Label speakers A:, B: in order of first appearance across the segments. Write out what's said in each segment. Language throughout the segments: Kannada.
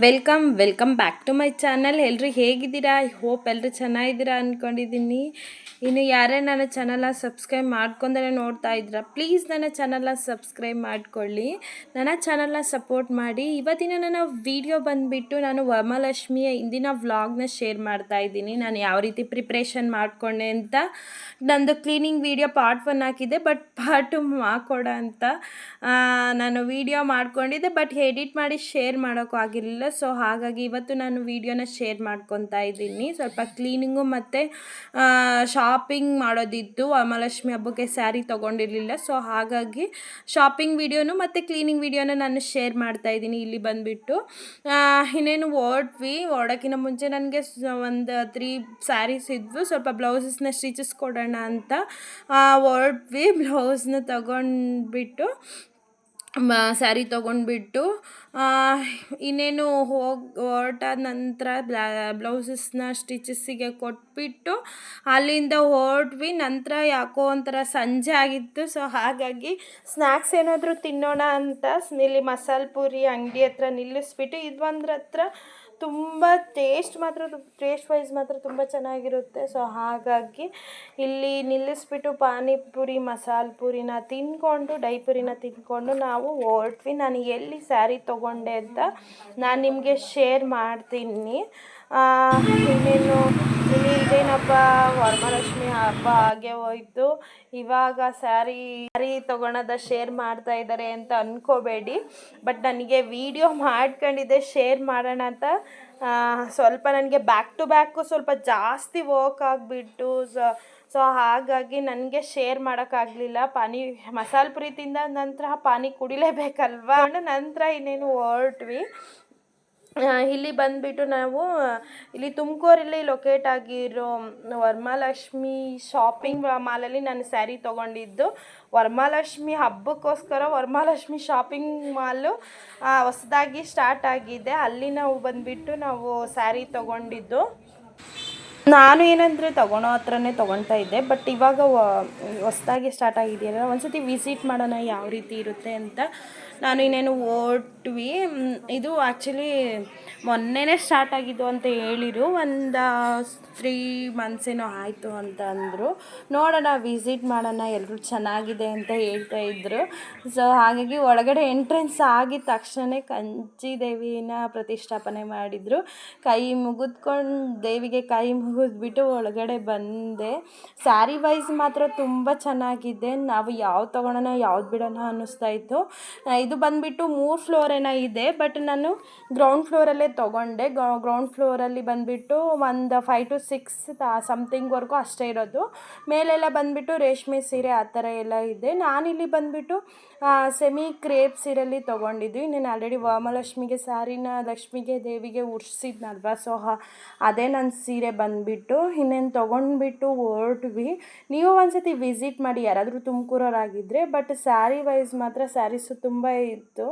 A: Welcome back to my channel. ಎಲ್ಲರೂ ಹೇಗಿದ್ದೀರಾ? ಐ ಹೋಪ್ ಎಲ್ಲರೂ ಚೆನ್ನಾಗಿದ್ದೀರಾ ಅಂದ್ಕೊಂಡಿದ್ದೀನಿ. ಇನ್ನು ಯಾರೇ ನನ್ನ ಚಾನಲ್ನ ಸಬ್ಸ್ಕ್ರೈಬ್ ಮಾಡ್ಕೊಂಡೇ ನೋಡ್ತಾ ಇದ್ದೀರಾ, ಪ್ಲೀಸ್ ನನ್ನ ಚಾನಲ್ನ ಸಬ್ಸ್ಕ್ರೈಬ್ ಮಾಡ್ಕೊಳ್ಳಿ, ನನ್ನ ಚಾನಲ್ನ ಸಪೋರ್ಟ್ ಮಾಡಿ. ಇವತ್ತಿನ ನನ್ನ ವಿಡಿಯೋ ಬಂದುಬಿಟ್ಟು ನಾನು ವರಮಹಾಲಕ್ಷ್ಮಿಯ ಇಂದಿನ ವ್ಲಾಗ್ನ ಶೇರ್ ಮಾಡ್ತಾ ಇದ್ದೀನಿ. ನಾನು ಯಾವ ರೀತಿ ಪ್ರಿಪ್ರೇಷನ್ ಮಾಡಿಕೊಂಡೆ ಅಂತ. ನಂದು ಕ್ಲೀನಿಂಗ್ ವಿಡಿಯೋ ಪಾರ್ಟ್ 1 ಹಾಕಿದ್ದೆ, ಬಟ್ ಪಾರ್ಟ್ 2 ಹಾಕೊಡ ಅಂತ ನಾನು ವಿಡಿಯೋ ಮಾಡ್ಕೊಂಡಿದ್ದೆ, ಬಟ್ ಎಡಿಟ್ ಮಾಡಿ ಶೇರ್ ಮಾಡೋಕ್ಕೂ ಆಗಿರಲಿಲ್ಲ. ಸೊ ಹಾಗಾಗಿ ಇವತ್ತು ನಾನು ವಿಡಿಯೋನ ಶೇರ್ ಮಾಡ್ಕೊತಾ ಇದ್ದೀನಿ. ಸ್ವಲ್ಪ ಕ್ಲೀನಿಂಗು ಮತ್ತು ಶಾಪಿಂಗ್ ಮಾಡೋದಿತ್ತು. ವರಮಹಾಲಕ್ಷ್ಮಿ ಹಬ್ಬಕ್ಕೆ ಸ್ಯಾರಿ ತೊಗೊಂಡಿರಲಿಲ್ಲ, ಸೊ ಹಾಗಾಗಿ ಶಾಪಿಂಗ್ ವಿಡಿಯೋನು ಮತ್ತು ಕ್ಲೀನಿಂಗ್ ವಿಡಿಯೋನ ನಾನು ಶೇರ್ ಮಾಡ್ತಾ ಇದ್ದೀನಿ. ಇಲ್ಲಿ ಬಂದುಬಿಟ್ಟು ಇನ್ನೇನು ಓಡೋಕ್ಕಿಂತ ಮುಂಚೆ ನನಗೆ ಒಂದು 3 ಸ್ಯಾರೀಸ್ ಇದ್ವು. ಸ್ವಲ್ಪ ಬ್ಲೌಸಸ್ನ ಸ್ಟಿಚಸ್ ಕೊಡೋಣ ಅಂತ ಹೊರಟ್ವಿ. ಬ್ಲೌಸ್ನ ತಗೊಂಡ್ಬಿಟ್ಟು ಸ್ಯಾರಿ ತೊಗೊಂಡ್ಬಿಟ್ಟು ಇನ್ನೇನು ಹೊರಟಾದ ನಂತರ ಬ್ಲೌಸಸ್ನ ಸ್ಟಿಚಸ್ಸಿಗೆ ಕೊಟ್ಬಿಟ್ಟು ಅಲ್ಲಿಂದ ಹೊರಟ್ವಿ. ನಂತರ ಯಾಕೋ ಒಂಥರ ಸಂಜೆ ಆಗಿತ್ತು, ಸೊ ಹಾಗಾಗಿ ಸ್ನ್ಯಾಕ್ಸ್ ಏನಾದರೂ ತಿನ್ನೋಣ ಅಂತ ಇಲ್ಲಿ ಮಸಾಲೆ ಪೂರಿ ಅಂಗಡಿ ಹತ್ರ ನಿಲ್ಲಿಸ್ಬಿಟ್ಟು, ಇದು ಒಂದ್ರ ಹತ್ರ ತುಂಬ ಟೇಸ್ಟ್ ವೈಸ್ ಮಾತ್ರ ತುಂಬ ಚೆನ್ನಾಗಿರುತ್ತೆ. ಸೊ ಹಾಗಾಗಿ ಇಲ್ಲಿ ನಿಲ್ಲಿಸ್ಬಿಟ್ಟು ಪಾನಿಪುರಿ ಮಸಾಲೆ ಪೂರಿನ ತಿಂದ್ಕೊಂಡು ಡೈಪುರಿನ ತಿಂದ್ಕೊಂಡು ನಾವು ಹೊರಟ್ವಿ. ನಾನು ಎಲ್ಲಿ ಸ್ಯಾರಿ ತೊಗೊಂಡೆ ಅಂತ ನಾನು ನಿಮಗೆ ಶೇರ್ ಮಾಡ್ತೀನಿ. ಇನ್ನೇನು ಇದೇನಪ್ಪ ವರಮಹಾಲಕ್ಷ್ಮಿ ಹಬ್ಬ ಹಾಗೆ ಹೋಯ್ತು, ಇವಾಗ ಸ್ಯಾರಿ ತೊಗೊಳೋದ ಶೇರ್ ಮಾಡ್ತಾ ಇದ್ದಾರೆ ಅಂತ ಅಂದ್ಕೋಬೇಡಿ. ಬಟ್ ನನಗೆ ವಿಡಿಯೋ ಮಾಡ್ಕೊಂಡಿದ್ದೆ ಶೇರ್ ಮಾಡೋಣ ಅಂತ. ಸ್ವಲ್ಪ ನನಗೆ ಬ್ಯಾಕ್ ಟು ಬ್ಯಾಕು ಸ್ವಲ್ಪ ಜಾಸ್ತಿ ವರ್ಕ್ ಆಗಿಬಿಟ್ಟು, ಸೊ ಹಾಗಾಗಿ ನನಗೆ ಶೇರ್ ಮಾಡೋಕ್ಕಾಗಲಿಲ್ಲ. ಮಸಾಲೆ ಪುರಿ ತಿಂದ ನಂತರ ಪಾನಿ ಕುಡಿಲೇಬೇಕಲ್ವ. ನಂತರ ಇನ್ನೇನು ಹೊರಟ್ವಿ. ಇಲ್ಲಿ ಬಂದುಬಿಟ್ಟು ನಾವು ಇಲ್ಲಿ ತುಮಕೂರಲ್ಲಿ ಲೊಕೇಟ್ ಆಗಿರೋ ವರಮಹಾಲಕ್ಷ್ಮಿ ಶಾಪಿಂಗ್ ಮಾಲಲ್ಲಿ ನಾನು ಸ್ಯಾರಿ ತೊಗೊಂಡಿದ್ದು. ವರಮಹಾಲಕ್ಷ್ಮಿ ಹಬ್ಬಕ್ಕೋಸ್ಕರ ವರಮಹಾಲಕ್ಷ್ಮಿ ಶಾಪಿಂಗ್ ಮಾಲು ಹೊಸದಾಗಿ ಸ್ಟಾರ್ಟ್ ಆಗಿದೆ, ಅಲ್ಲಿ ನಾವು ಸ್ಯಾರಿ ತೊಗೊಂಡಿದ್ದು. ನಾನು ಏನಂದರೆ ತೊಗೊಳೋ ಹತ್ರನೇ ತೊಗೊಳ್ತಾ ಇದ್ದೆ, ಬಟ್ ಇವಾಗ ಹೊಸದಾಗಿ ಸ್ಟಾರ್ಟ್ ಆಗಿದೆಯಲ್ಲ, ಒಂದ್ಸತಿ ವಿಸಿಟ್ ಮಾಡೋಣ ಯಾವ ರೀತಿ ಇರುತ್ತೆ ಅಂತ ನಾನು ಇನ್ನೇನು ಹೊರಟ್ವಿ. ಇದು ಆ್ಯಕ್ಚುಲಿ ಮೊನ್ನೆನೇ ಸ್ಟಾರ್ಟ್ ಆಗಿದ್ದು ಅಂತ ಹೇಳಿರು, ಒಂದು 3 months ಏನೋ ಆಯಿತು ಅಂತ ಅಂದರು. ನೋಡೋಣ, ವಿಸಿಟ್ ಮಾಡೋಣ, ಎಲ್ಲರೂ ಚೆನ್ನಾಗಿದೆ ಅಂತ ಹೇಳ್ತಾ ಇದ್ದರು. ಸೊ ಹಾಗಾಗಿ ಒಳಗಡೆ ಎಂಟ್ರೆನ್ಸ್ ಆಗಿದ ತಕ್ಷಣ ಕಂಚಿ ದೇವಿನ ಪ್ರತಿಷ್ಠಾಪನೆ ಮಾಡಿದರು. ದೇವಿಗೆ ಕೈ ಮುಗಿದ್ಬಿಟ್ಟು ಒಳಗಡೆ ಬಂದೆ. ಸ್ಯಾರಿ ವೈಸ್ ಮಾತ್ರ ತುಂಬ ಚೆನ್ನಾಗಿದೆ. ನಾವು ಯಾವ್ದು ತೊಗೊಳೋಣ ಯಾವ್ದು ಬಿಡೋಣ ಅನ್ನಿಸ್ತಾ ಇತ್ತು. ಇದು ಬಂದುಬಿಟ್ಟು 3 floor ಏನೋ ಇದೆ, ಬಟ್ ನಾನು ಗ್ರೌಂಡ್ ಫ್ಲೋರಲ್ಲೇ ತೊಗೊಂಡೆ. ಗ್ರೌಂಡ್ ಫ್ಲೋರಲ್ಲಿ ಬಂದುಬಿಟ್ಟು ಒಂದು 5 to 6 ಸಮಥಿಂಗ್ವರೆಗೂ ಅಷ್ಟೇ ಇರೋದು. ಮೇಲೆಲ್ಲ ಬಂದುಬಿಟ್ಟು ರೇಷ್ಮೆ ಸೀರೆ ಆ ಥರ ಎಲ್ಲ ಇದೆ. ನಾನಿಲ್ಲಿ ಬಂದುಬಿಟ್ಟು ಸೆಮಿ ಕ್ರೇಪ್ ಸೀರೆಯಲ್ಲಿ ತೊಗೊಂಡಿದ್ವಿ. ನಾನು ಆಲ್ರೆಡಿ ವರಮಹಾಲಕ್ಷ್ಮಿಗೆ ಸ್ಯಾರಿನ ಲಕ್ಷ್ಮಿಗೆ ದೇವಿಗೆ ಉಡ್ಸಿದ್ನಲ್ವ, ಸೊ ಅದೇ ನನ್ನ ಸೀರೆ ಬಂದುಬಿಟ್ಟು ಇನ್ನೇನು ತೊಗೊಂಡ್ಬಿಟ್ಟು ಹೊರಟ್ವಿ. ನೀವು ಒಂದ್ಸತಿ ವಿಸಿಟ್ ಮಾಡಿ ಯಾರಾದರೂ ತುಮಕೂರವರಾಗಿದ್ದರೆ. ಬಟ್ ಸ್ಯಾರಿ ವೈಸ್ ಮಾತ್ರ ಸ್ಯಾರೀಸು ತುಂಬ ಇತ್ತು.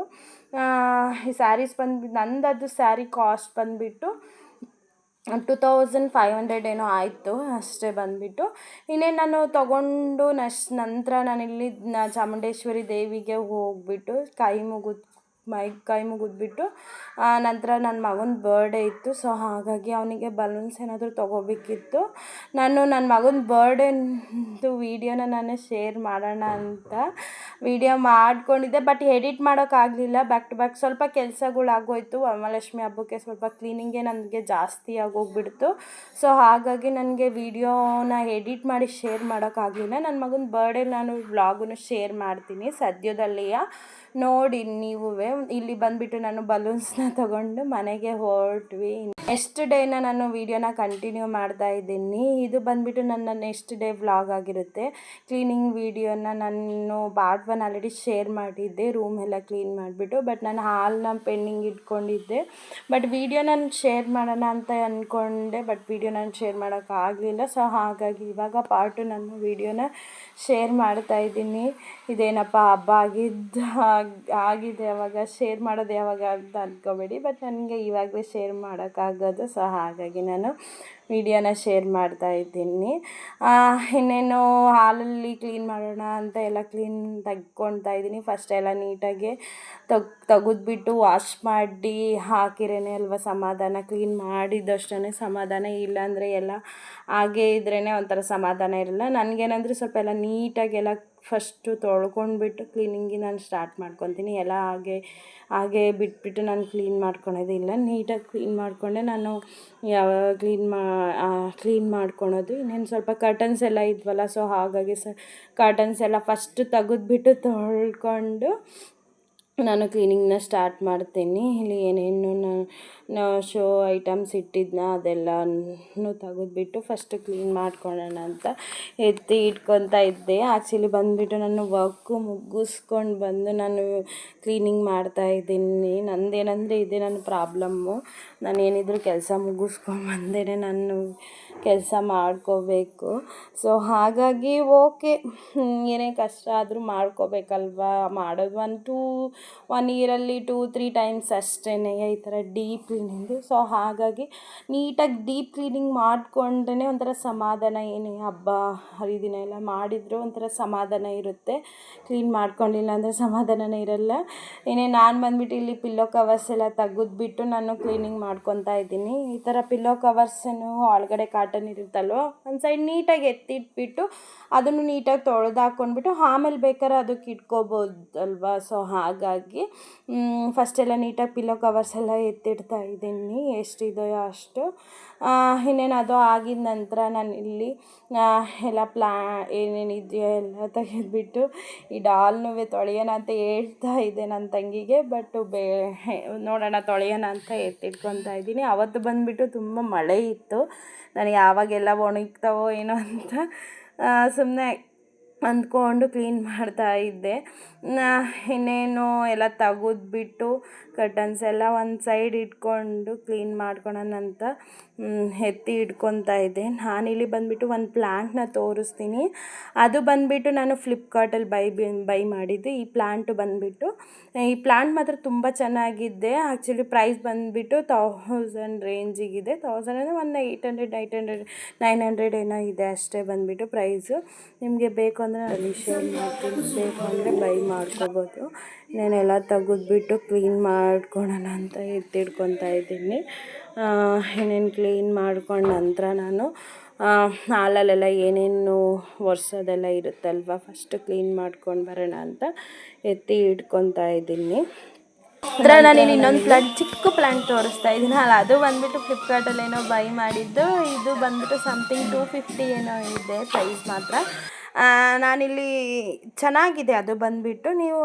A: ಈ ಸ್ಯಾರೀಸ್ ನಂದದು ಸ್ಯಾರಿ ಕಾಸ್ಟ್ ಬಂದುಬಿಟ್ಟು 2500 ಏನೋ ಆಯಿತು ಅಷ್ಟೇ ಬಂದುಬಿಟ್ಟು. ಇನ್ನೇನು ನಾನು ತೊಗೊಂಡು ನಂತರ ನಾನಿಲ್ಲಿ ಚಾಮುಂಡೇಶ್ವರಿ ದೇವಿಗೆ ಹೋಗ್ಬಿಟ್ಟು ಕೈ ಮುಗಿದ್ಬಿಟ್ಟು ನಂತರ ನನ್ನ ಮಗನ ಬರ್ಡೇ ಇತ್ತು. ಸೊ ಹಾಗಾಗಿ ಅವನಿಗೆ ಬಲೂನ್ಸ್ ಏನಾದರೂ ತೊಗೋಬೇಕಿತ್ತು. ನಾನು ನನ್ನ ಮಗನ ಬರ್ಡೇದು ವೀಡಿಯೋನ ನಾನು ಶೇರ್ ಮಾಡೋಣ ಅಂತ ವಿಡಿಯೋ ಮಾಡ್ಕೊಂಡಿದ್ದೆ, ಬಟ್ ಎಡಿಟ್ ಮಾಡೋಕ್ಕಾಗಲಿಲ್ಲ. ಬ್ಯಾಕ್ ಟು ಬ್ಯಾಕ್ ಸ್ವಲ್ಪ ಕೆಲಸಗಳಾಗೋಯ್ತು. ವರಮಹಾಲಕ್ಷ್ಮಿ ಹಬ್ಬಕ್ಕೆ ಸ್ವಲ್ಪ ಕ್ಲೀನಿಂಗೇ ನನಗೆ ಜಾಸ್ತಿ ಆಗೋಗ್ಬಿಡ್ತು. ಸೊ ಹಾಗಾಗಿ ನನಗೆ ವಿಡಿಯೋನ ಎಡಿಟ್ ಮಾಡಿ ಶೇರ್ ಮಾಡೋಕ್ಕಾಗಲಿಲ್ಲ. ನನ್ನ ಮಗನ ಬರ್ಡೇ ನಾನು ವ್ಲಾಗನ್ನು ಶೇರ್ ಮಾಡ್ತೀನಿ ಸದ್ಯದಲ್ಲಿಯ, ನೋಡಿ ನೀವು. ಇಲ್ಲಿ ಬಂದುಬಿಟ್ಟು ನಾನು ಬಲೂನ್ಸ್ನ ತೊಗೊಂಡು ಮನೆಗೆ ಹೊರಟ್ವಿ. ನೆಕ್ಸ್ಟ್ ಡೇನ ನಾನು ವೀಡಿಯೋನ ಕಂಟಿನ್ಯೂ ಮಾಡ್ತಾ ಇದ್ದೀನಿ. ಇದು ಬಂದುಬಿಟ್ಟು ನನ್ನ ನೆಕ್ಸ್ಟ್ ಡೇ ವ್ಲಾಗ್ ಆಗಿರುತ್ತೆ. ಕ್ಲೀನಿಂಗ್ ವೀಡಿಯೋನ ನಾನು ಪಾರ್ಟ್ 1 ಆಲ್ರೆಡಿ ಶೇರ್ ಮಾಡಿದ್ದೆ, ರೂಮ್ ಎಲ್ಲ ಕ್ಲೀನ್ ಮಾಡಿಬಿಟ್ಟು. ಬಟ್ ನಾನು ಹಾಲನ್ನ ಪೆಂಡಿಂಗ್ ಇಟ್ಕೊಂಡಿದ್ದೆ, ಬಟ್ ವೀಡಿಯೋ ನಾನು ಶೇರ್ ಮಾಡೋಣ ಅಂತ ಅಂದ್ಕೊಂಡೆ, ಬಟ್ ವೀಡಿಯೋ ನಾನು ಶೇರ್ ಮಾಡೋಕ್ಕಾಗಲಿಲ್ಲ. ಸೊ ಹಾಗಾಗಿ ಇವಾಗ ಪಾರ್ಟ್ 2 ನಾನು ವೀಡಿಯೋನ ಶೇರ್ ಮಾಡ್ತಾಯಿದ್ದೀನಿ. ಇದೇನಪ್ಪ ಹಬ್ಬ ಆಗಿದ್ದ ಆಗಿದೆ ಯಾವಾಗ ಶೇರ್ ಮಾಡೋದು ಯಾವಾಗ ಅಂತ ಅಂದ್ಕೋಬೇಡಿ. ಬಟ್ ನನಗೆ ಇವಾಗಲೇ ಶೇರ್ ಮಾಡೋಕ್ಕಾಗೋದು. ಸೊ ಹಾಗಾಗಿ ನಾನು ವಿಡಿಯೋನ ಶೇರ್ ಮಾಡ್ತಾಯಿದ್ದೀನಿ. ಇನ್ನೇನು ಹಾಲಲ್ಲಿ ಕ್ಲೀನ್ ಮಾಡೋಣ ಅಂತ ಎಲ್ಲ ಕ್ಲೀನ್ ತೆಗ್ಕೊಳ್ತಾ ಇದ್ದೀನಿ. ಫಸ್ಟ್ ಎಲ್ಲ ನೀಟಾಗಿ ತೆಗೆದ್ಬಿಟ್ಟು ವಾಶ್ ಮಾಡಿ ಹಾಕಿರೇ ಅಲ್ವ ಸಮಾಧಾನ. ಕ್ಲೀನ್ ಮಾಡಿದಷ್ಟೇ ಸಮಾಧಾನ, ಇಲ್ಲಾಂದರೆ ಎಲ್ಲ ಹಾಗೇ ಇದ್ರೇ ಒಂಥರ ಸಮಾಧಾನ ಇರಲ್ಲ. ನನಗೇನಂದರೆ ಸ್ವಲ್ಪ ಎಲ್ಲ ನೀಟಾಗೆಲ್ಲ ಫಸ್ಟು ತೊಳ್ಕೊಂಡ್ಬಿಟ್ಟು ಕ್ಲೀನಿಂಗಿಗೆ ನಾನು ಸ್ಟಾರ್ಟ್ ಮಾಡ್ಕೊತೀನಿ. ಎಲ್ಲ ಹಾಗೆ ಬಿಟ್ಬಿಟ್ಟು ನಾನು ಕ್ಲೀನ್ ಮಾಡ್ಕೊಳೋದಿಲ್ಲ. ನೀಟಾಗಿ ಕ್ಲೀನ್ ಮಾಡಿಕೊಂಡೆ ನಾನು ಕ್ಲೀನ್ ಮಾಡ್ಕೊಳೋದು. ಇನ್ನೇನು ಸ್ವಲ್ಪ ಕರ್ಟನ್ಸ್ ಎಲ್ಲ ಇದ್ವಲ್ಲ, ಸೊ ಹಾಗಾಗಿ ಕರ್ಟನ್ಸ್ ಎಲ್ಲ ಫಸ್ಟ್ ತೆಗೆದ್ಬಿಟ್ಟು ತೊಳ್ಕೊಂಡು ನಾನು ಕ್ಲೀನಿಂಗ್ನ ಸ್ಟಾರ್ಟ್ ಮಾಡ್ತೀನಿ. ಇಲ್ಲಿ ಏನೇನು ಶೋ ಐಟಮ್ಸ್ ಇಟ್ಟಿದ್ನ ಅದೆಲ್ಲನೂ ತೆಗೆದ್ಬಿಟ್ಟು ಫಸ್ಟು ಕ್ಲೀನ್ ಮಾಡ್ಕೊಳ್ಳೋಣ ಅಂತ ಎತ್ತಿ ಇಟ್ಕೊತಾ ಇದ್ದೆ. ಆ್ಯಕ್ಚುಲಿ ಬಂದುಬಿಟ್ಟು ನಾನು ವರ್ಕು ಮುಗಿಸ್ಕೊಂಡು ಬಂದು ನಾನು ಕ್ಲೀನಿಂಗ್ ಮಾಡ್ತಾಯಿದ್ದೀನಿ. ನಂದೇನಂದರೆ ಇದೇ ನನ್ನ ಪ್ರಾಬ್ಲಮ್ಮು. ನಾನು ಏನಿದ್ರು ಕೆಲಸ ಮುಗಿಸ್ಕೊಂಡು ಬಂದೇ ನಾನು ಕೆಲಸ ಮಾಡ್ಕೋಬೇಕು. ಸೊ ಹಾಗಾಗಿ ಓಕೆ, ಏನೇ ಕಷ್ಟ ಆದರೂ ಮಾಡ್ಕೋಬೇಕಲ್ವಾ. ಮಾಡೋದು 1 ಇಯರಲ್ಲಿ 2-3 ಟೈಮ್ಸ್ ಅಷ್ಟೇ ಈ ಥರ ಡೀಪ್ ಕ್ಲೀನಿಂಗು. ಸೊ ಹಾಗಾಗಿ ನೀಟಾಗಿ ಡೀಪ್ ಕ್ಲೀನಿಂಗ್ ಮಾಡಿಕೊಂಡ್ರೆ ಒಂಥರ ಸಮಾಧಾನ. ಏನೇ ಹಬ್ಬ ಹರಿದಿನ ಎಲ್ಲ ಮಾಡಿದರೂ ಒಂಥರ ಸಮಾಧಾನ ಇರುತ್ತೆ. ಕ್ಲೀನ್ ಮಾಡ್ಕೊಂಡಿಲ್ಲ ಅಂದರೆ ಸಮಾಧಾನನೇ ಇರಲ್ಲ. ನಾನು ಬಂದುಬಿಟ್ಟು ಇಲ್ಲಿ ಪಿಲ್ಲೋ ಕವರ್ಸ್ ಎಲ್ಲ ತೆಗೆದ್ಬಿಟ್ಟು ನಾನು ಕ್ಲೀನಿಂಗ್ ಮಾಡ್ಕೊತಾ ಇದ್ದೀನಿ. ಈ ಥರ ಪಿಲ್ಲೋ ಕವರ್ಸನ್ನು ಒಳಗಡೆ ಕಾಟನ್ ಇರುತ್ತಲ್ವ, ಒಂದು ಸೈಡ್ ನೀಟಾಗಿ ಎತ್ತಿಟ್ಬಿಟ್ಟು ಅದನ್ನು ನೀಟಾಗಿ ತೊಳೆದು ಹಾಕ್ಕೊಂಡ್ಬಿಟ್ಟು ಆಮೇಲೆ ಬೇಕಾದ್ರೆ ಅದಕ್ಕೆ ಇಟ್ಕೋಬೋದಲ್ವ. ಸೊ ಹಾಗಾಗಿ ಫಸ್ಟೆಲ್ಲ ನೀಟಾಗಿ ಪಿಲ್ಲೋ ಕವರ್ಸ್ ಎಲ್ಲ ಎತ್ತಿಡ್ತಾ ಇದ್ದೀನಿ, ಎಷ್ಟಿದೆಯೋ ಅಷ್ಟು. ಇನ್ನೇನು ಅದು ಆಗಿದ ನಂತರ ನಾನು ಇಲ್ಲಿ ಎಲ್ಲ ಏನೇನಿದೆಯೋ ಎಲ್ಲ ತೆಗೆದ್ಬಿಟ್ಟು ಈ ಡಾಲ್ನೂ ತೊಳೆಯೋಣ ಅಂತ ಹೇಳ್ತಾ ಇದ್ದೆ ನನ್ನ ತಂಗಿಗೆ. ಬಟ್ ನೋಡೋಣ ತೊಳೆಯೋಣ ಅಂತ ಎತ್ತಿಟ್ಕೊತಾ ಇದ್ದೀನಿ. ಅವತ್ತು ಬಂದುಬಿಟ್ಟು ತುಂಬ ಮಳೆ ಇತ್ತು. ನನಗೆ ಯಾವಾಗೆಲ್ಲ ಒಣಗ್ತಾವೋ ಏನೋ ಅಂತ ಸುಮ್ಮನೆ ಅಂದ್ಕೊಂಡು ಕ್ಲೀನ್ ಮಾಡ್ತಾಯಿದ್ದೆ. ಇನ್ನೇನು ಎಲ್ಲ ತೆಗೆದ್ಬಿಟ್ಟು ಕರ್ಟನ್ಸ್ ಎಲ್ಲ ಒಂದು ಸೈಡ್ ಇಟ್ಕೊಂಡು ಕ್ಲೀನ್ ಮಾಡ್ಕೊಳೋಣ ಅಂತ ಎತ್ತಿ ಇಟ್ಕೊತಾ ಇದ್ದೆ. ನಾನಿಲ್ಲಿ ಬಂದುಬಿಟ್ಟು ಒಂದು ಪ್ಲ್ಯಾಂಟ್ನ ತೋರಿಸ್ತೀನಿ. ಅದು ಬಂದುಬಿಟ್ಟು ನಾನು ಫ್ಲಿಪ್ಕಾರ್ಟಲ್ಲಿ ಬೈ ಮಾಡಿದ್ದು. ಈ ಪ್ಲ್ಯಾಂಟು ಬಂದುಬಿಟ್ಟು ಈ ಪ್ಲ್ಯಾಂಟ್ ಮಾತ್ರ ತುಂಬ ಚೆನ್ನಾಗಿದೆ. ಆ್ಯಕ್ಚುಲಿ ಪ್ರೈಸ್ ಬಂದುಬಿಟ್ಟು 1000 ರೇಂಜಿಗಿದೆ. 1000 ಅಂದರೆ ಒಂದು 900 ಏನೋ ಇದೆ ಅಷ್ಟೇ ಬಂದುಬಿಟ್ಟು ಪ್ರೈಸು. ನಿಮಗೆ ಬೇಕು ಅಂದರೆ ಅಲ್ಲಿ ಶೇರ್ ಮಾಡ್ತೀನಿ, ಬೇಕು ಅಂದರೆ ಬೈ ಮಾಡ್ಕೋಬೋದು. ನಾನೆಲ್ಲ ತೆಗೆದ್ಬಿಟ್ಟು ಕ್ಲೀನ್ ಮಾಡ್ಕೊಳ್ಳೋಣ ಅಂತ ಎತ್ತಿಡ್ಕೊತಾ ಇದ್ದೀನಿ. ಏನೇನು ಕ್ಲೀನ್ ಮಾಡ್ಕೊಂಡು ನಂತರ ನಾನು ಹಾಲಲ್ಲೆಲ್ಲ ಏನೇನು ಒರೆಸೋದೆಲ್ಲ ಇರುತ್ತಲ್ವ, ಫಸ್ಟು ಕ್ಲೀನ್ ಮಾಡ್ಕೊಂಡು ಬರೋಣ ಅಂತ ಎತ್ತಿ ಇಟ್ಕೊತಾ ಇದ್ದೀನಿ. ಅಂದರೆ ನಾನಿಲ್ಲಿ ಇನ್ನೊಂದು ಚಿಕ್ಕ ಪ್ಲ್ಯಾಂಟ್ ತೋರಿಸ್ತಾ ಇದ್ದೀನಿ ಅಲ್ಲ, ಅದು ಬಂದುಬಿಟ್ಟು ಫ್ಲಿಪ್ಕಾರ್ಟಲ್ಲಿ ಏನೋ ಬೈ ಮಾಡಿದ್ದು. ಇದು ಬಂದುಬಿಟ್ಟು ಸಮಥಿಂಗ್ 250 ಏನೋ ಇದೆ ಪ್ರೈಸ್ ಮಾತ್ರ. ನಾನಿಲ್ಲಿ ಚೆನ್ನಾಗಿದೆ. ಅದು ಬಂದುಬಿಟ್ಟು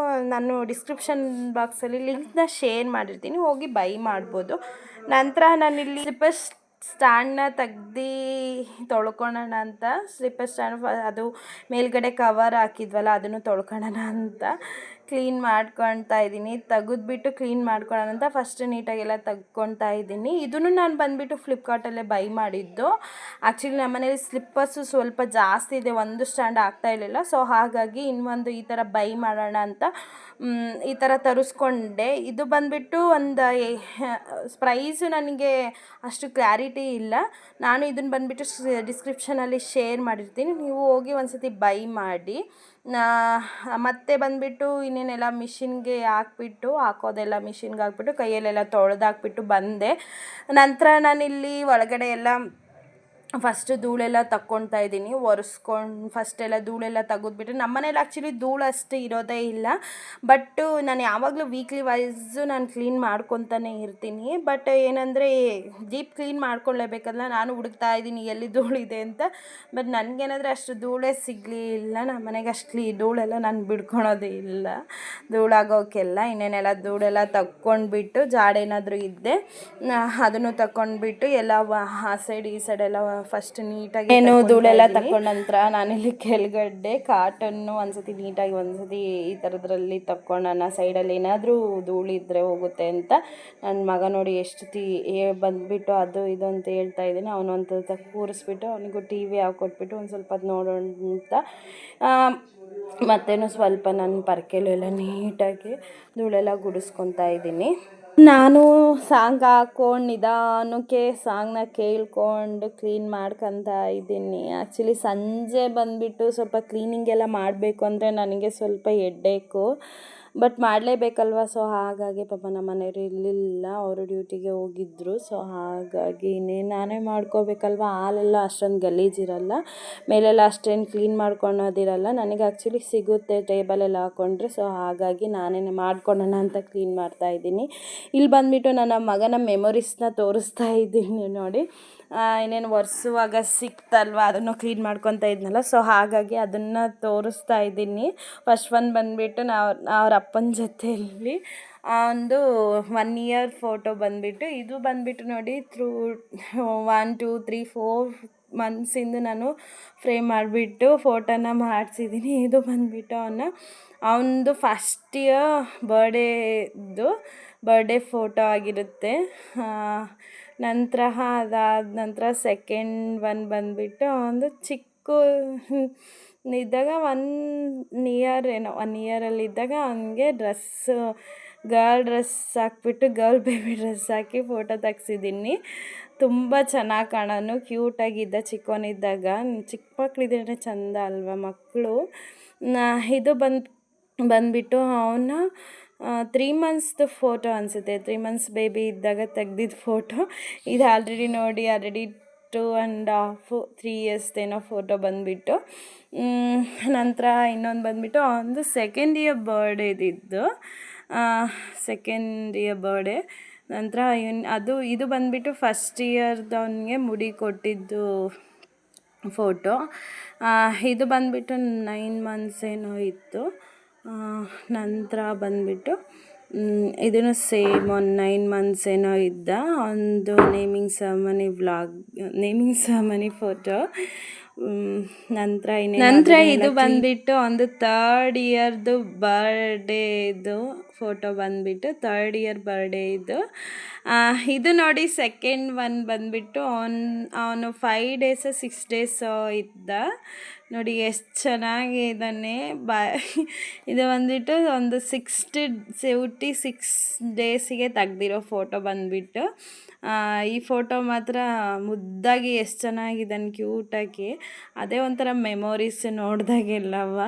A: ನಾನು ಡಿಸ್ಕ್ರಿಪ್ಷನ್ ಬಾಕ್ಸಲ್ಲಿ ಲಿಂಕ್ನ ಶೇರ್ ಮಾಡಿರ್ತೀನಿ, ಹೋಗಿ ಬೈ ಮಾಡ್ಬೋದು. ನಂತರ ನಾನಿಲ್ಲಿ ಸ್ಲಿಪ್ಪರ್ ಸ್ಟ್ಯಾಂಡನ್ನ ತೆಗ್ದು ತೊಳ್ಕೊಳ್ಳೋಣ ಅಂತ ಸ್ಲಿಪ್ಪರ್ ಸ್ಟ್ಯಾಂಡ್ ಅದು ಮೇಲ್ಗಡೆ ಕವರ್ ಹಾಕಿದ್ವಲ್ಲ ಅದನ್ನು ತೊಳ್ಕೊಳ್ಳೋಣ ಅಂತ ಕ್ಲೀನ್ ಮಾಡ್ಕೊತಾ ಇದ್ದೀನಿ. ತೆಗೆದ್ಬಿಟ್ಟು ಕ್ಲೀನ್ ಮಾಡ್ಕೊಳ್ಳೋಣ ಅಂತ ಫಸ್ಟ್ ನೀಟಾಗೆಲ್ಲ ತೆಗ್ಕೊತಾ ಇದ್ದೀನಿ. ಇದನ್ನು ನಾನು ಬಂದುಬಿಟ್ಟು ಫ್ಲಿಪ್ಕಾರ್ಟಲ್ಲೇ ಬೈ ಮಾಡಿದ್ದು. ಆ್ಯಕ್ಚುಲಿ ನಮ್ಮ ಮನೇಲಿ ಸ್ಲಿಪ್ಪರ್ಸು ಸ್ವಲ್ಪ ಜಾಸ್ತಿ ಇದೆ, ಒಂದು ಸ್ಟ್ಯಾಂಡ್ ಆಗ್ತಾ ಇರಲಿಲ್ಲ. ಸೊ ಹಾಗಾಗಿ ಇನ್ನೊಂದು ಈ ಥರ ಬೈ ಮಾಡೋಣ ಅಂತ ಈ ಥರ ತರಿಸ್ಕೊಂಡೆ. ಇದು ಬಂದುಬಿಟ್ಟು ಒಂದು ಪ್ರೈಸು ನನಗೆ ಅಷ್ಟು ಕ್ಲಾರಿಟಿ ಇಲ್ಲ. ನಾನು ಇದನ್ನು ಬಂದುಬಿಟ್ಟು ಡಿಸ್ಕ್ರಿಪ್ಷನಲ್ಲಿ ಶೇರ್ ಮಾಡಿರ್ತೀನಿ, ನೀವು ಹೋಗಿ ಒಂದು ಸತಿ ಬೈ ಮಾಡಿ. ಮತ್ತೆ ಬಂದುಬಿಟ್ಟು ಇನ್ನೇನೆಲ್ಲ ಮಿಷಿನ್ಗೆ ಹಾಕೋದೆಲ್ಲ ಮಿಷಿನ್ಗೆ ಹಾಕ್ಬಿಟ್ಟು ಕೈಯಲ್ಲೆಲ್ಲ ತೊಳೆದಾಕ್ಬಿಟ್ಟು ಬಂದೆ. ನಂತರ ನಾನಿಲ್ಲಿ ಒಳಗಡೆ ಎಲ್ಲ ಫಸ್ಟು ಧೂಳೆಲ್ಲ ತಕ್ಕೊಳ್ತಾ ಇದ್ದೀನಿ, ಒರೆಸ್ಕೊಂಡು ಫಸ್ಟೆಲ್ಲ ಧೂಳೆಲ್ಲ ತೆಗೆದ್ಬಿಟ್ಟು. ನಮ್ಮ ಮನೇಲಿ ಆ್ಯಕ್ಚುಲಿ ಧೂಳು ಅಷ್ಟು ಇರೋದೇ ಇಲ್ಲ, ಬಟ್ಟು ನಾನು ಯಾವಾಗಲೂ ವೀಕ್ಲಿ ವೈಸು ನಾನು ಕ್ಲೀನ್ ಮಾಡ್ಕೊತಾನೆ ಇರ್ತೀನಿ. ಬಟ್ ಏನಂದರೆ ಡೀಪ್ ಕ್ಲೀನ್ ಮಾಡ್ಕೊಳ್ಳೇಬೇಕಲ್ಲ, ನಾನು ಹುಡುಕ್ತಾ ಇದ್ದೀನಿ ಎಲ್ಲಿ ಧೂಳಿದೆ ಅಂತ. ಬಟ್ ನನಗೇನಾದರೆ ಅಷ್ಟು ಧೂಳೇ ಸಿಗಲಿಲ್ಲ. ನಮ್ಮ ಮನೆಗೆ ಅಷ್ಟು ಧೂಳೆಲ್ಲ ನಾನು ಬಿಡ್ಕೊಳೋದೇ ಇಲ್ಲ, ಧೂಳಾಗೋಕ್ಕೆಲ್ಲ. ಇನ್ನೇನೆಲ್ಲ ಧೂಳೆಲ್ಲ ತಕ್ಕೊಂಡ್ಬಿಟ್ಟು ಜಾಡೇನಾದರೂ ಇದ್ದೆ ಅದನ್ನು ತಗೊಂಡ್ಬಿಟ್ಟು ಎಲ್ಲ ಆ ಸೈಡ್ ಈ ಸೈಡೆಲ್ಲ ಫಸ್ಟ್ ನೀಟಾಗಿ ಏನು ಧೂಳೆಲ್ಲ ತಗೊಂಡ ನಂತರ ನಾನಿಲ್ಲಿ ಕೆಳಗಡೆ ಕಾಟನ್ನು ಒಂದ್ಸತಿ ನೀಟಾಗಿ ಒಂದ್ಸತಿ ಈ ಥರದ್ರಲ್ಲಿ ತಕ್ಕೊಂಡನ ಸೈಡಲ್ಲಿ ಏನಾದರೂ ಧೂಳಿದ್ರೆ ಹೋಗುತ್ತೆ ಅಂತ. ನನ್ನ ಮಗ ನೋಡಿ ಎಷ್ಟು ಬಂದುಬಿಟ್ಟು ಅದು ಇದು ಅಂತ ಹೇಳ್ತಾ ಇದ್ದೀನಿ. ಅವನು ಒಂದು ಕೂರಿಸ್ಬಿಟ್ಟು ಅವನಿಗೂ ಟಿ ವಿ ಹಾಕ್ಕೊಟ್ಬಿಟ್ಟು ಒಂದು ಸ್ವಲ್ಪ ಹೊತ್ತು ನೋಡೋಣ ಅಂತ ಮತ್ತೇನು ಸ್ವಲ್ಪ ನನ್ನ ಪರ್ಕೆಲೆಲ್ಲ ನೀಟಾಗಿ ಧೂಳೆಲ್ಲ ಗುಡಿಸ್ಕೊತಾ ಇದ್ದೀನಿ. ನಾನು ಸಾಂಗ್ ಹಾಕ್ಕೊಂಡು ನಿಧಾನಕ್ಕೆ ಸಾಂಗ್ನ ಕೇಳ್ಕೊಂಡು ಕ್ಲೀನ್ ಮಾಡ್ಕೊತಾ ಇದ್ದೀನಿ. ಆ್ಯಕ್ಚುಲಿ ಸಂಜೆ ಬಂದುಬಿಟ್ಟು ಸ್ವಲ್ಪ ಕ್ಲೀನಿಂಗ್ ಎಲ್ಲ ಮಾಡಬೇಕು ಅಂದರೆ ನನಗೆ ಸ್ವಲ್ಪ ಹೆಡ್ಡೇಕು, ಬಟ್ ಮಾಡಲೇಬೇಕಲ್ವ. ಸೊ ಹಾಗಾಗಿ ಪಾಪ ನಮ್ಮ ಮನೆಯವರು ಇರಲಿಲ್ಲ, ಅವರು ಡ್ಯೂಟಿಗೆ ಹೋಗಿದ್ದರು. ಸೊ ಹಾಗಾಗಿ ನಾನೇ ಮಾಡ್ಕೋಬೇಕಲ್ವ. ಹಾಲೆಲ್ಲ ಅಷ್ಟೊಂದು ಗಲೀಜಿರಲ್ಲ, ಮೇಲೆಲ್ಲ ಅಷ್ಟೇನು ಕ್ಲೀನ್ ಮಾಡ್ಕೊಳೋದಿರಲ್ಲ. ನನಗೆ ಆ್ಯಕ್ಚುಲಿ ಸಿಗುತ್ತೆ ಟೇಬಲೆಲ್ಲ ಹಾಕ್ಕೊಂಡ್ರೆ. ಸೊ ಹಾಗಾಗಿ ನಾನೇ ಮಾಡ್ಕೊಳ್ಳೋಣ ಅಂತ ಕ್ಲೀನ್ ಮಾಡ್ತಾಯಿದ್ದೀನಿ. ಇಲ್ಲಿ ಬಂದುಬಿಟ್ಟು ನನ್ನ ಮಗನ ಮೆಮೊರೀಸ್ನ ತೋರಿಸ್ತಾ ಇದ್ದೀನಿ ನೋಡಿ. ಇನ್ನೇನು ಒರೆಸುವಾಗ ಸಿಕ್ತಲ್ವ, ಅದನ್ನು ಕ್ಲೀನ್ ಮಾಡ್ಕೊತಾ ಇದ್ನಲ್ಲ. ಸೊ ಹಾಗಾಗಿ ಅದನ್ನು ತೋರಿಸ್ತಾ ಇದ್ದೀನಿ. ಫಸ್ಟ್ ಒಂದು ಬಂದುಬಿಟ್ಟು ಅವ್ರ ಅಪ್ಪನ ಜೊತೆಯಲ್ಲಿ ಒಂದು 1 ಇಯರ್ ಫೋಟೋ ಬಂದುಬಿಟ್ಟು, ಇದು ಬಂದುಬಿಟ್ಟು ನೋಡಿ 1 2 3 4 ಮಂತ್ಸಿಂದ ನಾನು ಫ್ರೇಮ್ ಮಾಡಿಬಿಟ್ಟು ಫೋಟೋನ ಮಾಡಿಸಿದ್ದೀನಿ. ಇದು ಬಂದುಬಿಟ್ಟು ಅವನದು ಫಸ್ಟ್ ಇಯರ್ ಬರ್ಡೇ ಫೋಟೋ ಆಗಿರುತ್ತೆ. ನಂತರ ಅದಾದ ನಂತರ ಸೆಕೆಂಡ್ ಒನ್ ಬಂದುಬಿಟ್ಟು ಒಂದು ಚಿಕ್ಕ ಇದ್ದಾಗ 1 ಇಯರಲ್ಲಿದ್ದಾಗ ಅವನಿಗೆ ಗರ್ಲ್ ಡ್ರೆಸ್ ಹಾಕ್ಬಿಟ್ಟು ಗರ್ಲ್ ಬೇಬಿ ಡ್ರೆಸ್ ಹಾಕಿ ಫೋಟೋ ತೆಗ್ಸಿದ್ದೀನಿ. ತುಂಬ ಚೆನ್ನಾಗಿ ಕಾಣೋನು, ಕ್ಯೂಟಾಗಿದ್ದ ಚಿಕ್ಕವನಿದ್ದಾಗ. ಚಿಕ್ಕ ಮಕ್ಕಳಿದ್ರೆ ಚೆಂದ ಅಲ್ವ ಮಕ್ಕಳು. ಇದು ಬಂದುಬಿಟ್ಟು ಅವನ 3 ಮಂತ್ಸ್ದು ಫೋಟೋ ಅನಿಸುತ್ತೆ. 3 ಮಂತ್ಸ್ ಬೇಬಿ ಇದ್ದಾಗ ತೆಗ್ದಿದ್ದು ಫೋಟೋ ಇದು. ಆಲ್ರೆಡಿ 2.5 3 ಇಯರ್ಸ್ದೇನೋ ಫೋಟೋ ಬಂದುಬಿಟ್ಟು. ನಂತರ ಇನ್ನೊಂದು ಬಂದುಬಿಟ್ಟು ಒಂದು ಸೆಕೆಂಡ್ ಇಯರ್ ಬರ್ಡೇ. ನಂತರ ಇದು ಬಂದುಬಿಟ್ಟು ಫಸ್ಟ್ ಇಯರ್ದವನಿಗೆ ಮುಡಿ ಕೊಟ್ಟಿದ್ದು ಫೋಟೋ. ಇದು ಬಂದುಬಿಟ್ಟು 9 ಮಂತ್ಸ್ ಏನೋ ಇತ್ತು. ನಂತರ ಬಂದುಬಿಟ್ಟು ಇದನ್ನು ಸೇಮ್ ಒಂದು 9 ಮಂತ್ಸ್ ಏನೋ ಇದ್ದ. ಒಂದು ನೇಮಿಂಗ್ ಸೆರೆಮನಿ ಫೋಟೋ. ನಂತರ ಇದು ಬಂದುಬಿಟ್ಟು ಒಂದು 3rd ಇಯರ್ದು ಬರ್ಡೇದು ಫೋಟೋ ಬಂದುಬಿಟ್ಟು 3rd ಇಯರ್ ಬರ್ಡೇ ಇದು ನೋಡಿ. ಸೆಕೆಂಡ್ ಒನ್ ಬಂದುಬಿಟ್ಟು ಅವನು 5 days 6 days ಇದ್ದ ನೋಡಿ, ಎಷ್ಟು ಚೆನ್ನಾಗಿದ್ದಾನೆ. ಇದು ಬಂದುಬಿಟ್ಟು ಒಂದು 76 ಡೇಸಿಗೆ ತೆಗ್ದಿರೋ ಫೋಟೋ ಬಂದುಬಿಟ್ಟು. ಈ ಫೋಟೋ ಮಾತ್ರ ಮುದ್ದಾಗಿ ಎಷ್ಟು ಚೆನ್ನಾಗಿದ್ದಾನೆ, ಕ್ಯೂಟಾಗಿ. ಅದೇ ಒಂಥರ ಮೆಮೊರೀಸ್ ನೋಡಿದಾಗೆಲ್ಲವ.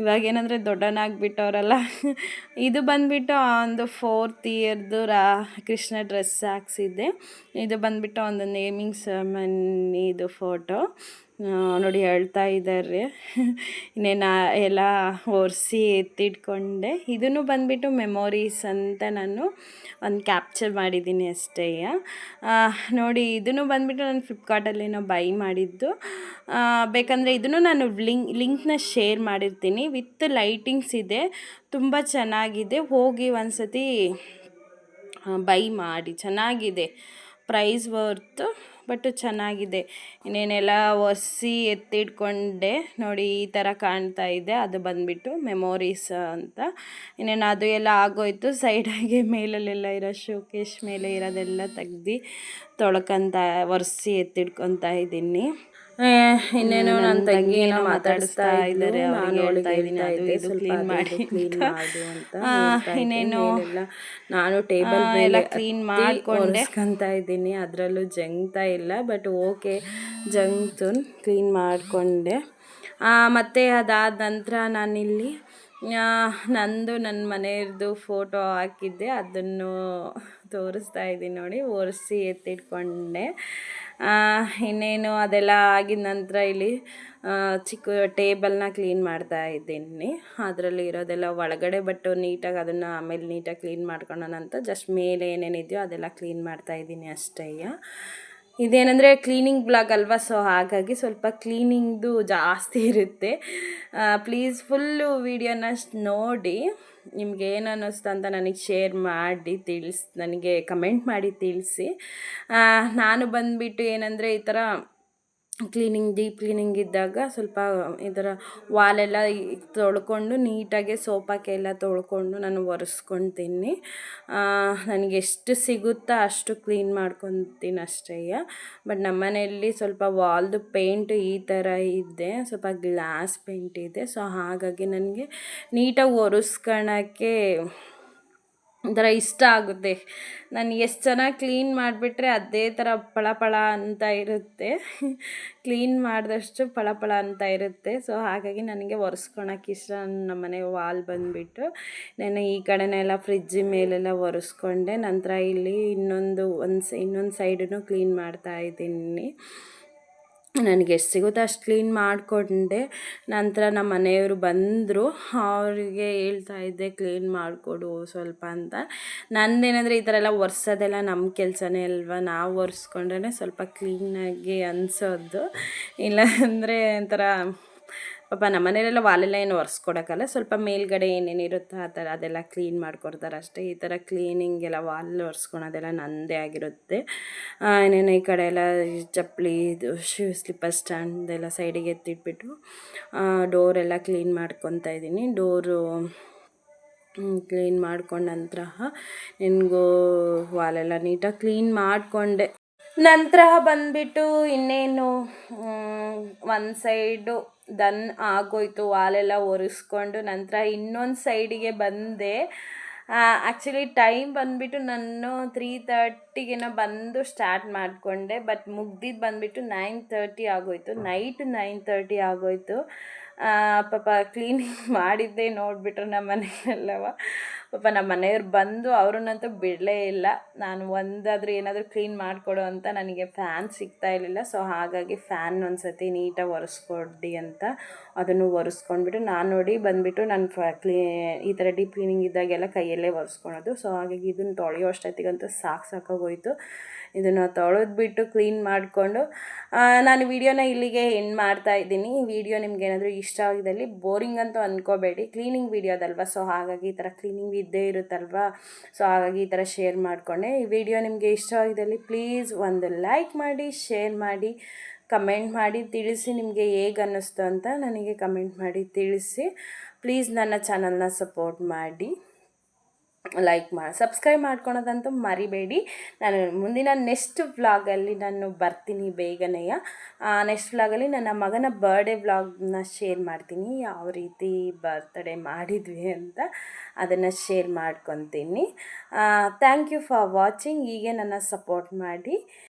A: ಇವಾಗೇನಂದರೆ ದೊಡ್ಡವನಾಗ್ಬಿಟ್ಟವರಲ್ಲ. ಇದು ಬಂದುಬಿಟ್ಟು ಒಂದು 4th ಇಯರ್ದು ಕೃಷ್ಣ ಡ್ರೆಸ್ ಹಾಕ್ಸಿದ್ದೆ. ಇದು ಬಂದುಬಿಟ್ಟು ಒಂದು ನೇಮಿಂಗ್ ಸೆರೆಮನಿದು ಫೋಟೋ ನೋಡಿ. ಹೇಳ್ತಾ ಇದ್ದಾರೆ ಇನ್ನೇನು ಎಲ್ಲ ಒರೆಸಿ ಎತ್ತಿಟ್ಕೊಂಡೆ. ಇದನ್ನು ಬಂದುಬಿಟ್ಟು ಮೆಮೊರೀಸ್ ಅಂತ ನಾನು ಒಂದು ಕ್ಯಾಪ್ಚರ್ ಮಾಡಿದ್ದೀನಿ ಅಷ್ಟೇ ನೋಡಿ. ಇದನ್ನು ಬಂದುಬಿಟ್ಟು ನಾನು ಫ್ಲಿಪ್ಕಾರ್ಟಲ್ಲೇನೋ ಬೈ ಮಾಡಿದ್ದು. ಬೇಕಂದರೆ ಇದನ್ನು ನಾನು ಲಿಂಕ್ನ ಶೇರ್ ಮಾಡಿರ್ತೀನಿ. ವಿತ್ ಲೈಟಿಂಗ್ಸ್ ಇದೆ, ತುಂಬ ಚೆನ್ನಾಗಿದೆ. ಹೋಗಿ ಒಂದು ಸತಿ ಬೈ ಮಾಡಿ, ಚೆನ್ನಾಗಿದೆ. ಪ್ರೈಸ್ ವರ್ತ್, ಬಟ್ ಚೆನ್ನಾಗಿದೆ. ಇನ್ನೇನೆಲ್ಲ ಒರೆಸಿ ಎತ್ತಿಟ್ಕೊಂಡೆ ನೋಡಿ. ಈ ಥರ ಕಾಣ್ತಾ ಇದೆ. ಅದು ಬಂದುಬಿಟ್ಟು ಮೆಮೊರೀಸ್ ಅಂತ. ಇನ್ನೇನು ಅದು ಎಲ್ಲ ಆಗೋಯ್ತು. ಸೈಡಾಗೆ ಮೇಲಲ್ಲೆಲ್ಲ ಇರೋ ಶೋಕೇಶ್ ಮೇಲೆ ಇರೋದೆಲ್ಲ ತೆಗ್ದು ಒರೆಸಿ ಎತ್ತಿಟ್ಕೊತಾ ಇದ್ದೀನಿ. ಇನ್ನೇನೋ ನನ್ನ ತಂಗಿ ಏನೋ ಮಾತಾಡಿಸ್ತಾ ಇದ್ದಾರೆ. ನಾನು ಹೇಳ್ತಾ ಇದ್ದೀನಿ ಅದು ಇದು ಕ್ಲೀನ್ ಮಾಡಿ ಅಂತ. ಇನ್ನೇನು ನಾನು ಟೇಬಲ್ ಎಲ್ಲ ಕ್ಲೀನ್ ಮಾಡ್ಕೊಂಡೆ ಇದ್ದೀನಿ. ಅದರಲ್ಲೂ ಜಂಗ್ತಾ ಇಲ್ಲ, ಬಟ್ ಓಕೆ, ಜಂಗ್ತು ಕ್ಲೀನ್ ಮಾಡಿಕೊಂಡೆ. ಮತ್ತು ಅದಾದ ನಂತರ ನಾನಿಲ್ಲಿ ನನ್ನ ಮನೆಯವ್ರದ್ದು ಫೋಟೋ ಹಾಕಿದ್ದೆ, ಅದನ್ನು ತೋರಿಸ್ತಾ ಇದ್ದೀನಿ ನೋಡಿ. ಒರೆಸಿ ಎತ್ತಿಟ್ಕೊಂಡೆ. ಇನ್ನೇನು ಅದೆಲ್ಲ ಆಗಿದ ನಂತರ ಇಲ್ಲಿ ಚಿಕ್ಕ ಟೇಬಲ್ನ ಕ್ಲೀನ್ ಮಾಡ್ತಾ ಇದ್ದೀನಿ. ಅದರಲ್ಲಿ ಇರೋದೆಲ್ಲ ಒಳಗಡೆ ಬಟ್ಟು ನೀಟಾಗಿ ಅದನ್ನು ಆಮೇಲೆ ನೀಟಾಗಿ ಕ್ಲೀನ್ ಮಾಡ್ಕೊಳ್ಳೋಣ ಅಂತ ಜಸ್ಟ್ ಮೇಲೆ ಏನೇನಿದೆಯೋ ಅದೆಲ್ಲ ಕ್ಲೀನ್ ಮಾಡ್ತಾ ಇದ್ದೀನಿ ಅಷ್ಟೇ. ಇದೇನೆಂದರೆ ಕ್ಲೀನಿಂಗ್ ಬ್ಲಾಗ್ ಅಲ್ವಾ, ಸೊ ಹಾಗಾಗಿ ಸ್ವಲ್ಪ ಕ್ಲೀನಿಂಗ್ದು ಜಾಸ್ತಿ ಇರುತ್ತೆ. ಪ್ಲೀಸ್ ಫುಲ್ಲು ವೀಡಿಯೋನ ನೋಡಿ ನಿಮ್ಗೆ ಏನು ಅನ್ನಿಸ್ತು ಅಂತ ನನಗೆ ಶೇರ್ ಮಾಡಿ ನನಗೆ ಕಮೆಂಟ್ ಮಾಡಿ ತಿಳಿಸಿ. ನಾನು ಬಂದುಬಿಟ್ಟು ಏನಂದರೆ ಈ ಥರ ಡೀಪ್ ಕ್ಲೀನಿಂಗ್ ಇದ್ದಾಗ ಸ್ವಲ್ಪ ಇದರ ವಾಲೆಲ್ಲ ತೊಳ್ಕೊಂಡು ನೀಟಾಗಿ ಸೋಪಾಕೆಲ್ಲ ತೊಳ್ಕೊಂಡು ನಾನು ಒರೆಸ್ಕೊತೀನಿ. ನನಗೆ ಎಷ್ಟು ಸಿಗುತ್ತೋ ಅಷ್ಟು ಕ್ಲೀನ್ ಮಾಡ್ಕೊತೀನಿ ಅಷ್ಟೇ. ಬಟ್ ನಮ್ಮ ಮನೆಯಲ್ಲಿ ಸ್ವಲ್ಪ ವಾಲ್ದು ಪೇಂಟ್ ಈ ಥರ ಇದೆ, ಸ್ವಲ್ಪ ಗ್ಲಾಸ್ ಪೇಂಟ್ ಇದೆ. ಸೊ ಹಾಗಾಗಿ ನನಗೆ ನೀಟಾಗಿ ಒರೆಸ್ಕೊಳಕ್ಕೆ ಒಂಥರ ಇಷ್ಟ ಆಗುತ್ತೆ. ನಾನು ಎಷ್ಟು ಚೆನ್ನಾಗಿ ಕ್ಲೀನ್ ಮಾಡಿಬಿಟ್ರೆ ಅದೇ ಥರ ಪಳ ಪಳ ಅಂತ ಇರುತ್ತೆ. ಕ್ಲೀನ್ ಮಾಡಿದಷ್ಟು ಪಳ ಪಳ ಅಂತ ಇರುತ್ತೆ. ಸೊ ಹಾಗಾಗಿ ನನಗೆ ಒರೆಸ್ಕೊಳಕ್ಕೆ ಇಷ್ಟ. ನಮ್ಮ ಮನೆ ವಾಲ್ ಬಂದುಬಿಟ್ಟು ನಾನು ಈ ಕಡೆನೆಲ್ಲ ಫ್ರಿಜ್ ಮೇಲೆಲ್ಲ ಒರೆಸ್ಕೊಂಡೆ. ನಂತರ ಇಲ್ಲಿ ಇನ್ನೊಂದು ಸೈಡನ್ನು ಕ್ಲೀನ್ ಮಾಡ್ತಾಯಿದ್ದೀನಿ. ನನಗೆ ಎಷ್ಟು ಸಿಗುತ್ತೋ ಅಷ್ಟು ಕ್ಲೀನ್ ಮಾಡಿಕೊಂಡೆ. ನಂತರ ನಮ್ಮ ಮನೆಯವರು ಬಂದರು, ಅವರಿಗೆ ಹೇಳ್ತಾಯಿದ್ದೆ ಕ್ಲೀನ್ ಮಾಡಿಕೊಡು ಸ್ವಲ್ಪ ಅಂತ. ನಂದೇನೆಂದರೆ ಈ ಥರ ಎಲ್ಲ ಒರೆಸೋದೆಲ್ಲ ನಮ್ಮ ಕೆಲಸನೇ ಅಲ್ವಾ, ನಾವು ಒರೆಸ್ಕೊಂಡ್ರೆ ಸ್ವಲ್ಪ ಕ್ಲೀನಾಗಿ ಅನಿಸೋದು. ಇಲ್ಲ ಅಂದರೆ ಒಂಥರ ಪಾಪ ನಮ್ಮ ಮನೆಯಲ್ಲೆಲ್ಲ ವಾಲೆಲ್ಲ ಏನು ಒರೆಸ್ಕೊಡೋಕ್ಕಲ್ಲ, ಸ್ವಲ್ಪ ಮೇಲ್ಗಡೆ ಏನೇನಿರುತ್ತೋ ಆ ಥರ ಅದೆಲ್ಲ ಕ್ಲೀನ್ ಮಾಡ್ಕೊಡ್ತಾರೆ ಅಷ್ಟೇ. ಈ ಥರ ಕ್ಲೀನಿಂಗೆಲ್ಲ ವಾಲ್ ಒರೆಸ್ಕೊಳೋದೆಲ್ಲ ನನ್ನದೇ ಆಗಿರುತ್ತೆ. ಇನ್ನೇನು ಈ ಕಡೆ ಎಲ್ಲ ಚಪ್ಪಲಿ ಇದು ಸ್ಲಿಪ್ಪರ್ ಸ್ಟ್ಯಾಂಡ್ ಎಲ್ಲ ಸೈಡಿಗೆ ಎತ್ತಿಟ್ಬಿಟ್ಟು ಡೋರೆಲ್ಲ ಕ್ಲೀನ್ ಮಾಡ್ಕೊತಾ ಇದ್ದೀನಿ. ಡೋರು ಕ್ಲೀನ್ ಮಾಡ್ಕೊಂಡ ನಂತರ ನಿನಗೂ ವಾಲೆಲ್ಲ ನೀಟಾಗಿ ಕ್ಲೀನ್ ಮಾಡಿಕೊಂಡೆ. ನಂತರ ಬಂದುಬಿಟ್ಟು ಇನ್ನೇನು ಒಂದು ಸೈಡು ಡನ್ ಆಗೋಯ್ತು, ವಾಲೆಲ್ಲ ಒರೆಸ್ಕೊಂಡು. ನಂತರ ಇನ್ನೊಂದು ಸೈಡಿಗೆ ಬಂದೆ. ಆ್ಯಕ್ಚುಲಿ ಟೈಮ್ ಬಂದುಬಿಟ್ಟು ನಾನು 3:30 ಬಂದು ಸ್ಟಾರ್ಟ್ ಮಾಡಿಕೊಂಡೆ. ಬಟ್ ಮುಗ್ದಿದ್ದು ಬಂದುಬಿಟ್ಟು 9:30 ಆಗೋಯ್ತು, ನೈಟ್ 9:30 ಆಗೋಯ್ತು. ಪಾಪ ಕ್ಲೀನಿಂಗ್ ಮಾಡಿದ್ದೆ ನೋಡಿಬಿಟ್ರು ನಮ್ಮ ಮನೆಯಲ್ಲೆಲ್ಲವ. ಪಾಪ ನಮ್ಮ ಮನೆಯವ್ರು ಬಂದು ಅವ್ರನ್ನಂತೂ ಬಿಡಲೇ ಇಲ್ಲ. ನಾನು ಒಂದಾದರೂ ಏನಾದರೂ ಕ್ಲೀನ್ ಮಾಡಿಕೊಡು ಅಂತ. ನನಗೆ ಫ್ಯಾನ್ ಸಿಗ್ತಾ ಇರಲಿಲ್ಲ. ಸೊ ಹಾಗಾಗಿ ಫ್ಯಾನ್ ಒಂದು ಸತಿ ನೀಟಾಗಿ ಒರೆಸ್ಕೊಡಿ ಅಂತ ಅದನ್ನು ಒರೆಸ್ಕೊಂಡ್ಬಿಟ್ಟು ನಾನು ನೋಡಿ ಬಂದುಬಿಟ್ಟು ನಾನು ಈ ಥರ ಡೀಪ್ ಕ್ಲೀನಿಂಗ್ ಇದ್ದಾಗೆಲ್ಲ ಕೈಯಲ್ಲೇ ಒರೆಸ್ಕೊಳೋದು. ಸೊ ಹಾಗಾಗಿ ಇದನ್ನು ತೊಳೆಯೋ ಅಷ್ಟೊತ್ತಿಗಂತೂ ಸಾಕಾಗೋಯ್ತು. ಇದನ್ನು ತೊಳೆದ್ಬಿಟ್ಟು ಕ್ಲೀನ್ ಮಾಡಿಕೊಂಡು ನಾನು ವಿಡಿಯೋನ ಇಲ್ಲಿಗೆ ಎಂಡ್ ಮಾಡ್ತಾ ಇದ್ದೀನಿ. ಈ ವಿಡಿಯೋ ನಿಮ್ಗೆ ಏನಾದರೂ ಇಷ್ಟ ಆಗಿದ್ದಲ್ಲಿ, ಬೋರಿಂಗ್ ಅಂತೂ ಅಂದ್ಕೋಬೇಡಿ, ಕ್ಲೀನಿಂಗ್ ವಿಡಿಯೋದಲ್ವ. ಸೊ ಹಾಗಾಗಿ ಈ ಥರ ಕ್ಲೀನಿಂಗ್ ಇದ್ದೇ ಇರುತ್ತಲ್ವ. ಸೊ ಹಾಗಾಗಿ ಈ ಥರ ಶೇರ್ ಮಾಡಿಕೊಂಡೆ. ಈ ವಿಡಿಯೋ ನಿಮಗೆ ಇಷ್ಟ ಆಗಿದ್ದಲ್ಲಿ ಪ್ಲೀಸ್ ಒಂದು ಲೈಕ್ ಮಾಡಿ, ಶೇರ್ ಮಾಡಿ, ಕಮೆಂಟ್ ಮಾಡಿ ತಿಳಿಸಿ ನಿಮಗೆ ಹೇಗೆ ಅನ್ನಿಸ್ತು ಅಂತ ನನಗೆ ಕಮೆಂಟ್ ಮಾಡಿ ತಿಳಿಸಿ. ಪ್ಲೀಸ್ ನನ್ನ ಚಾನಲ್ನ ಸಪೋರ್ಟ್ ಮಾಡಿ, ಸಬ್ಸ್ಕ್ರೈಬ್ ಮಾಡ್ಕೊಳೋದಂತೂ ಮರಿಬೇಡಿ. ನಾನು ಮುಂದಿನ ನೆಕ್ಸ್ಟ್ ವ್ಲಾಗಲ್ಲಿ ನಾನು ಬರ್ತೀನಿ ಬೇಗನೆ. ನೆಕ್ಸ್ಟ್ ವ್ಲಾಗಲ್ಲಿ ನನ್ನ ಮಗನ ಬರ್ಡೇ ವ್ಲಾಗ್ನ ಶೇರ್ ಮಾಡ್ತೀನಿ, ಯಾವ ರೀತಿ ಬರ್ತ್ಡೇ ಮಾಡಿದ್ವಿ ಅಂತ ಅದನ್ನು ಶೇರ್ ಮಾಡ್ಕೊತೀನಿ. Thank you for watching. ಹೀಗೆ ನನ್ನ ಸಪೋರ್ಟ್ ಮಾಡಿ.